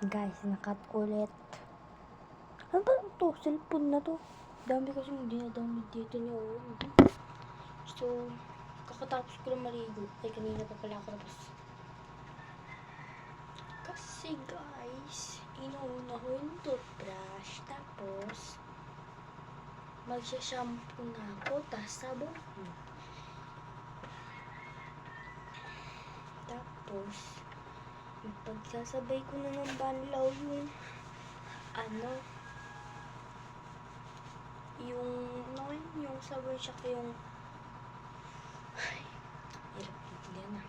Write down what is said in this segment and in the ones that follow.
Guys, nakat ulit. Ano ba ito? Cellphone na to. Dami kasi dinadamit dito niyo. So, kakatapos ko lang maligo. Ay, kanina pa pala ako tapos. Kasi guys, inuuna ko yung toothbrush. Tapos, magsha-shampoo na ako. Tapos sabon. Tapos, pagsasabay ko na ng banlaw yung yung sabon siya yung hirap na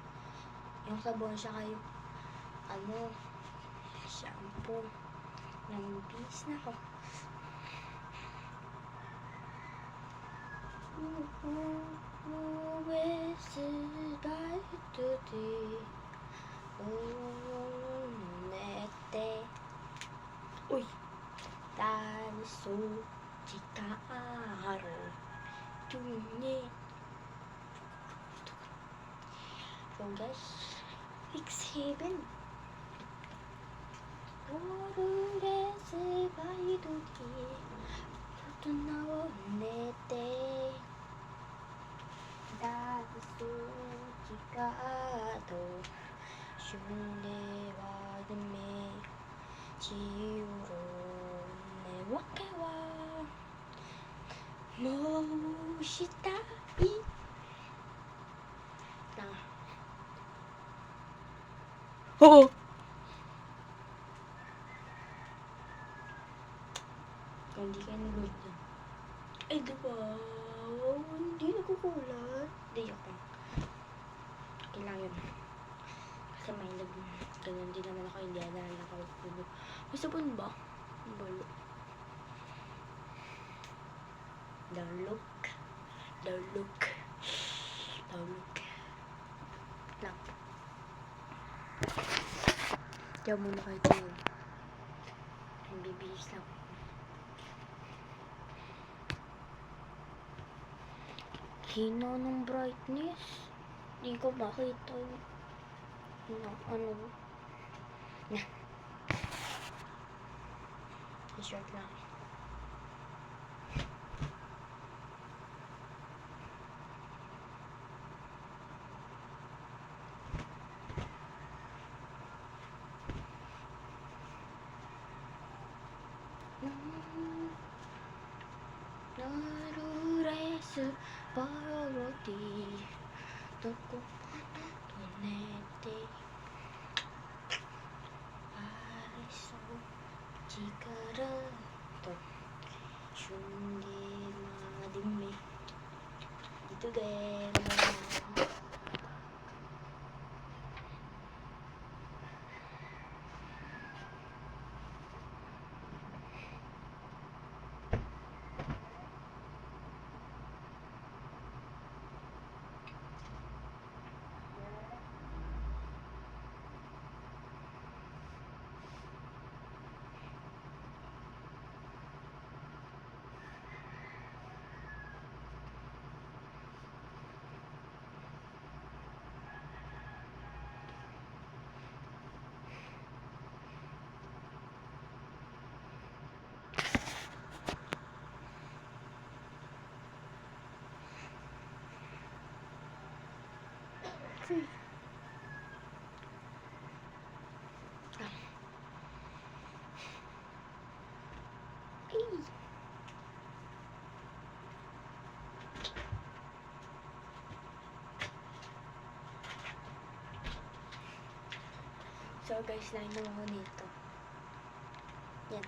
yung sabon siya kayo shampoo ng bis na ko. Uy, so jika araw tunye. So guys, 6-7 오르레스 바이도기 토토나오 네테 다소지가도 슐레와드메 지우로 네와케와 모시다이 나 호 hindi kayo nag-load dyan. Ay, diba? Hindi nagkukulat. Hindi, yok lang. Okay lang yun. Kasi may ganyan din naman ako. Hindi na nakakapulog. May sabon ba? Balo. The look. Lang. Diyan muna kayo dyan. Ang bibilis lang. Hina ng brightness. Hindi ko makita yung na. T-shirt lang. 나루레스 바로디 도코 도네테 아리소 지가라도 슝게 마디메 이두게 So guys, line naman ako nito. Yan.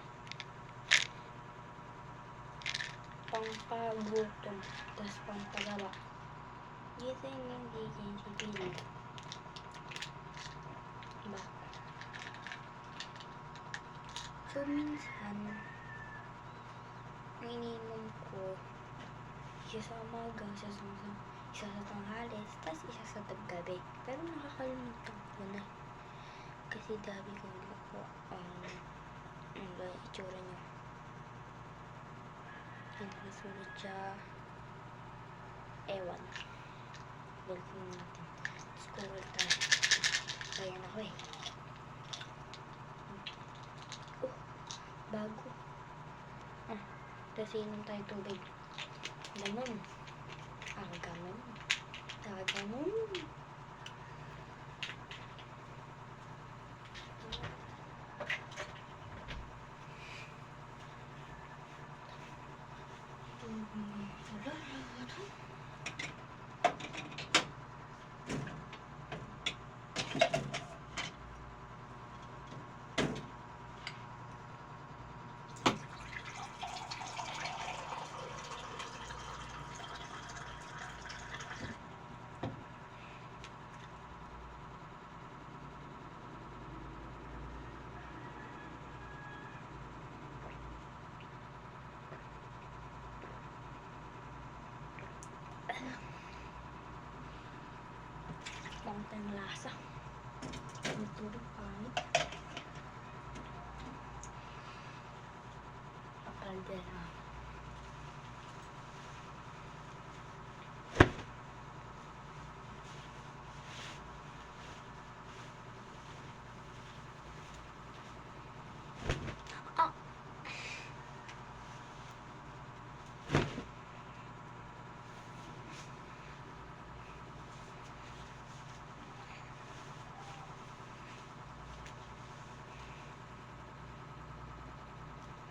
Pampagutom. Tapos pampagawa. Gising yung gising si Pili. Diba? So minsan, ang ininom ko, isa sa umaga, isa sa tanghali, tapos isa sa gabi. Pero nakakalimutan ko na. Kasi dami kong ako ang itsura niya. Yung nasulat siya, ewan. Dalhin natin. Scroll tayo. Ayan ako eh. bago. Tapos inom tayo tubig. Ganun. Ganun. Ganun. Bango tayong lasa. Matulog kahit. Pakaldera.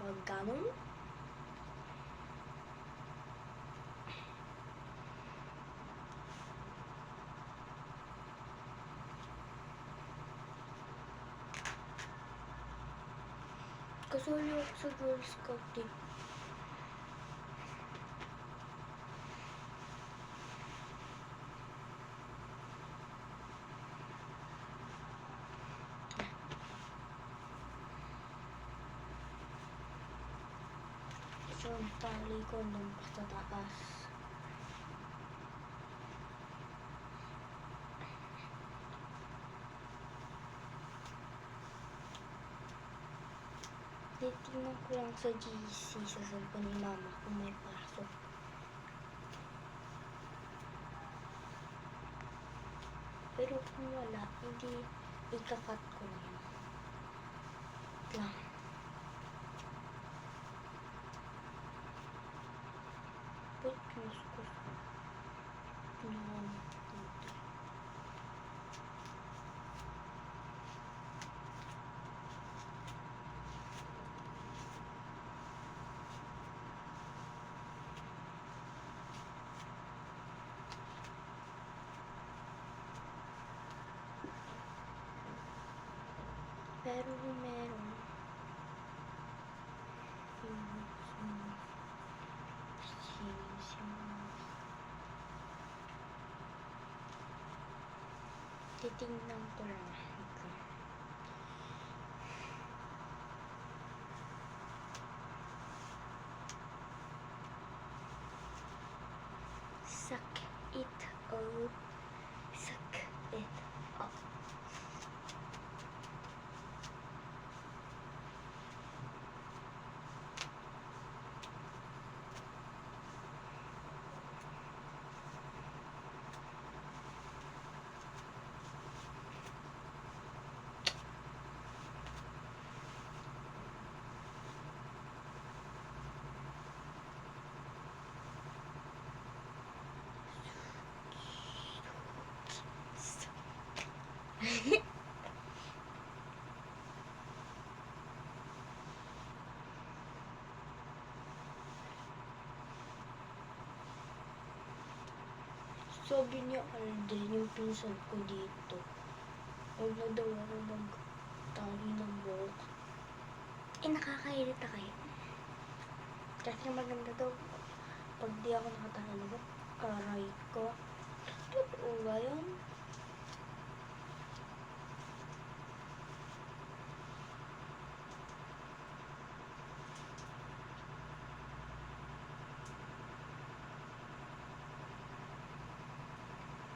Huwag ganun. Kasuli ako sa Girl Scout eh. So, tali ko nung sa taas. Titingnan ko lang sa GC sa cellphone ni Mama kung may pasok. Pero kung wala, hindi ikakat ko na yun. Lang. Ba't mas ko? Pinawang dito. Pero meron. Titingnan ko lang. Suck it up. Suck it up. Sabi niya Aldrin, yung pinsan ko dito. Huwag na daw ako magtali ng buhok. Nakakairita kayo. Kasi maganda daw pag di ako nakatali ng buhok. Aray ko. Totoo ba yan?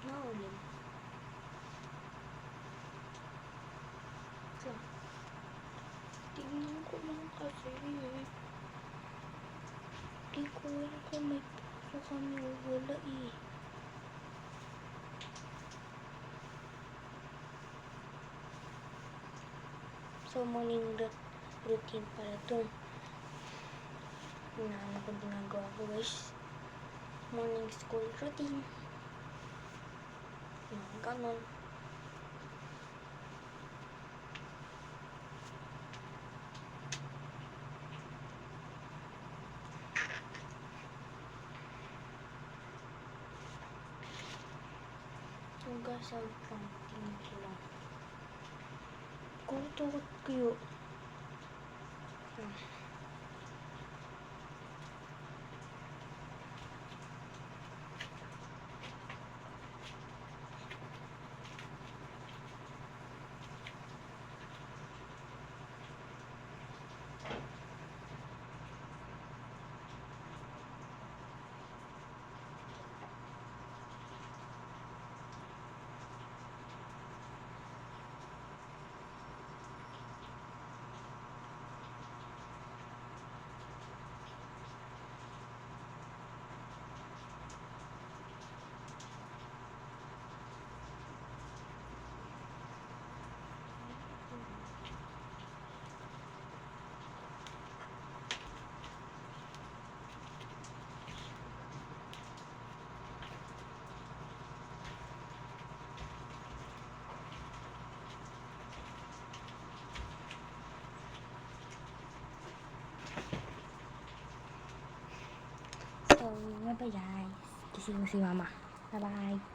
Naulim. So, tingnan ko lang kasi. Di ko alam kung may puso kami o wala eh. So, manindot routine pala to. Inaano ko ginagawa ko guys. Morning school routine. Mga ganon. Hugasan pang tingin Kutot kayo. So, bye-bye guys. Kising mo si mama. Bye-bye.